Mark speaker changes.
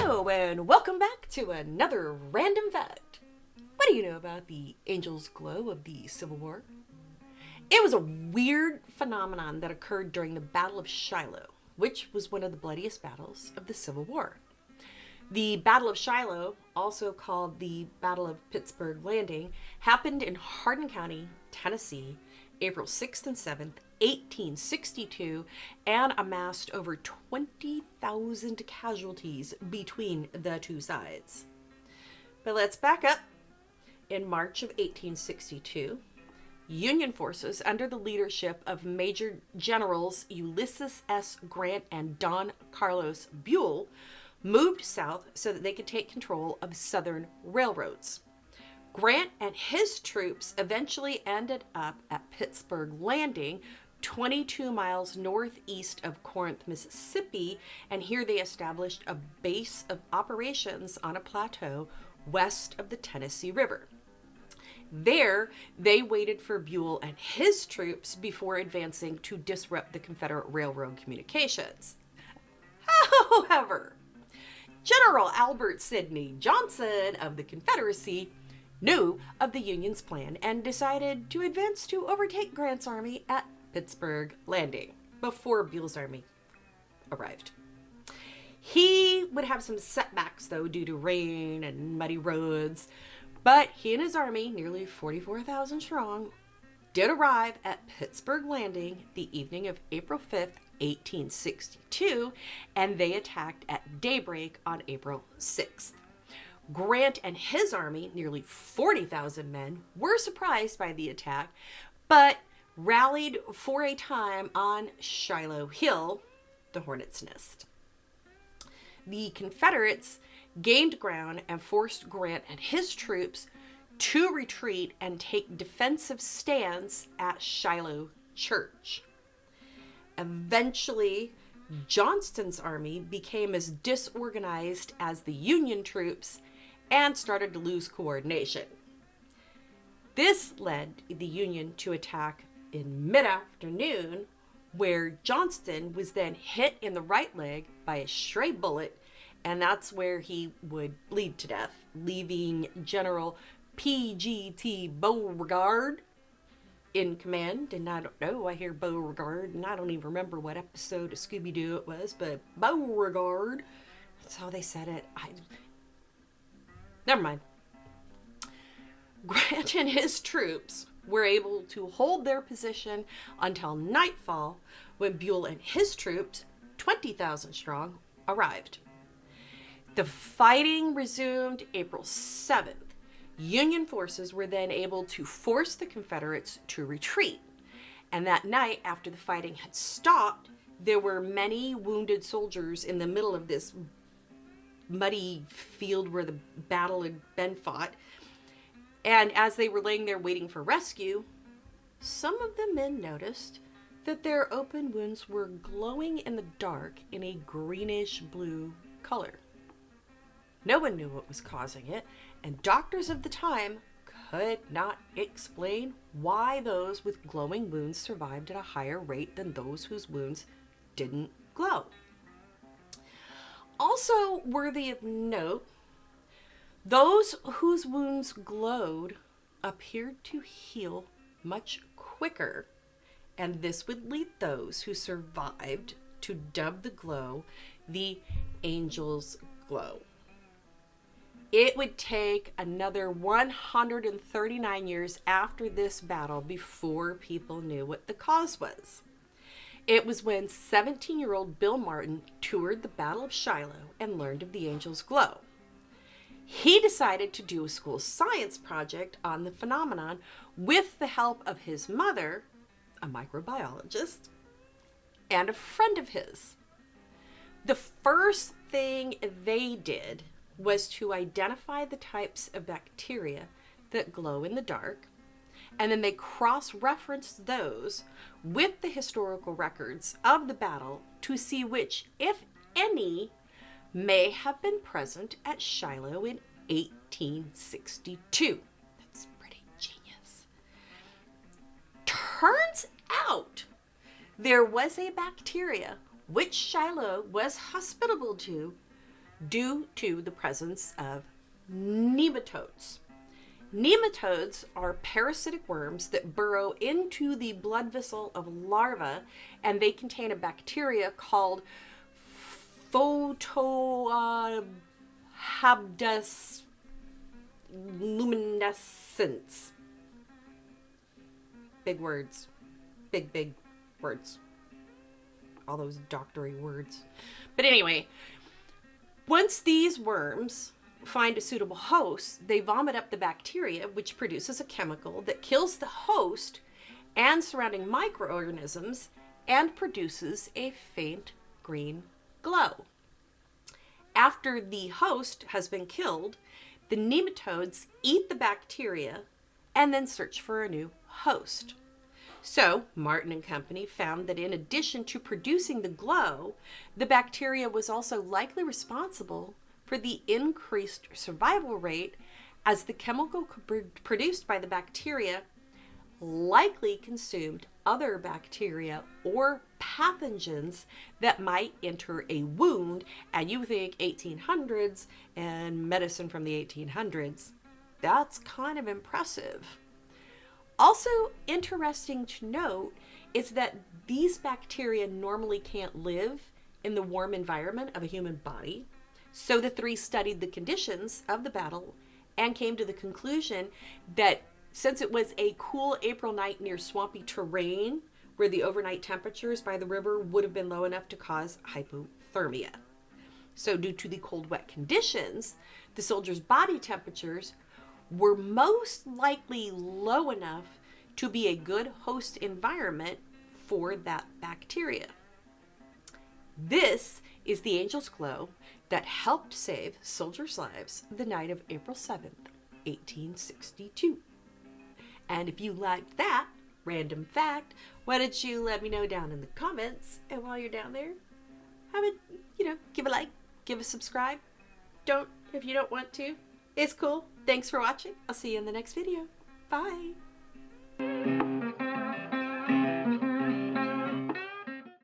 Speaker 1: Hello, and welcome back to another random fact. What do you know about the Angel's Glow of the Civil War? It was a weird phenomenon that occurred during the Battle of Shiloh, which was one of the bloodiest battles of the Civil War. The Battle of Shiloh, also called the Battle of Pittsburg Landing, happened in Hardin County, Tennessee, April 6th and 7th, 1862, and amassed over 20,000 casualties between the two sides. But let's back up. In March of 1862, Union forces under the leadership of Major Generals Ulysses S. Grant and Don Carlos Buell moved south so that they could take control of southern railroads. Grant and his troops eventually ended up at Pittsburg Landing, 22 miles northeast of Corinth, Mississippi, and here they established a base of operations on a plateau west of the Tennessee River. There, they waited for Buell and his troops before advancing to disrupt the Confederate railroad communications. However, General Albert Sidney Johnston of the Confederacy knew of the Union's plan and decided to advance to overtake Grant's army at Pittsburg Landing before Buell's army arrived. He would have some setbacks, though, due to rain and muddy roads, but he and his army, nearly 44,000 strong, did arrive at Pittsburg Landing the evening of April 5th, 1862, and they attacked at daybreak on April 6th. Grant and his army, nearly 40,000 men, were surprised by the attack, but rallied for a time on Shiloh Hill, the Hornet's Nest. The Confederates gained ground and forced Grant and his troops to retreat and take defensive stands at Shiloh Church. Eventually, Johnston's army became as disorganized as the Union troops and started to lose coordination. This led the Union to attack in mid-afternoon, where Johnston was then hit in the right leg by a stray bullet, and that's where he would bleed to death, leaving General P.G.T. Beauregard in command. And I don't know, I hear Beauregard, and I don't even remember what episode of Scooby-Doo it was, but Beauregard, that's how they said it. Never mind. Grant and his troops were able to hold their position until nightfall, when Buell and his troops, 20,000 strong, arrived. The fighting resumed April 7th. Union forces were then able to force the Confederates to retreat. And that night, after the fighting had stopped, there were many wounded soldiers in the middle of this muddy field where the battle had been fought. And as they were laying there waiting for rescue, some of the men noticed that their open wounds were glowing in the dark in a greenish blue color. No one knew what was causing it, and doctors of the time could not explain why those with glowing wounds survived at a higher rate than those whose wounds didn't glow. Also worthy of note, those whose wounds glowed appeared to heal much quicker, and this would lead those who survived to dub the glow the Angel's Glow. It would take another 139 years after this battle before people knew what the cause was. It was when 17-year-old Bill Martin toured the Battle of Shiloh and learned of the Angel's Glow. He decided to do a school science project on the phenomenon with the help of his mother, a microbiologist, and a friend of his. The first thing they did was to identify the types of bacteria that glow in the dark, and then they cross-referenced those with the historical records of the battle to see which, if any, may have been present at Shiloh in 1862. That's pretty genius. Turns out there was a bacteria which Shiloh was hospitable to due to the presence of nematodes. Nematodes are parasitic worms that burrow into the blood vessel of larvae, and they contain a bacteria called photohabdus luminescens. Big words. Big words. All those doctory words. But anyway, once these worms find a suitable host, they vomit up the bacteria, which produces a chemical that kills the host and surrounding microorganisms and produces a faint green glow. After the host has been killed, the nematodes eat the bacteria and then search for a new host. So, Martin and company found that in addition to producing the glow, the bacteria was also likely responsible for the increased survival rate, as the chemical produced by the bacteria likely consumed other bacteria or pathogens that might enter a wound. And you think 1800s and medicine from the 1800s, that's kind of impressive. Also interesting to note is that these bacteria normally can't live in the warm environment of a human body. So the three studied the conditions of the battle and came to the conclusion that since it was a cool April night near swampy terrain where the overnight temperatures by the river would have been low enough to cause hypothermia. So due to the cold, wet conditions, the soldiers' body temperatures were most likely low enough to be a good host environment for that bacteria. This is the angel's glow that helped save soldiers' lives the night of April 7th, 1862. And if you liked that random fact, why don't you let me know down in the comments? And while you're down there, have it, give a like, give a subscribe. Don't if you don't want to. It's cool. Thanks for watching. I'll see you in the next video. Bye.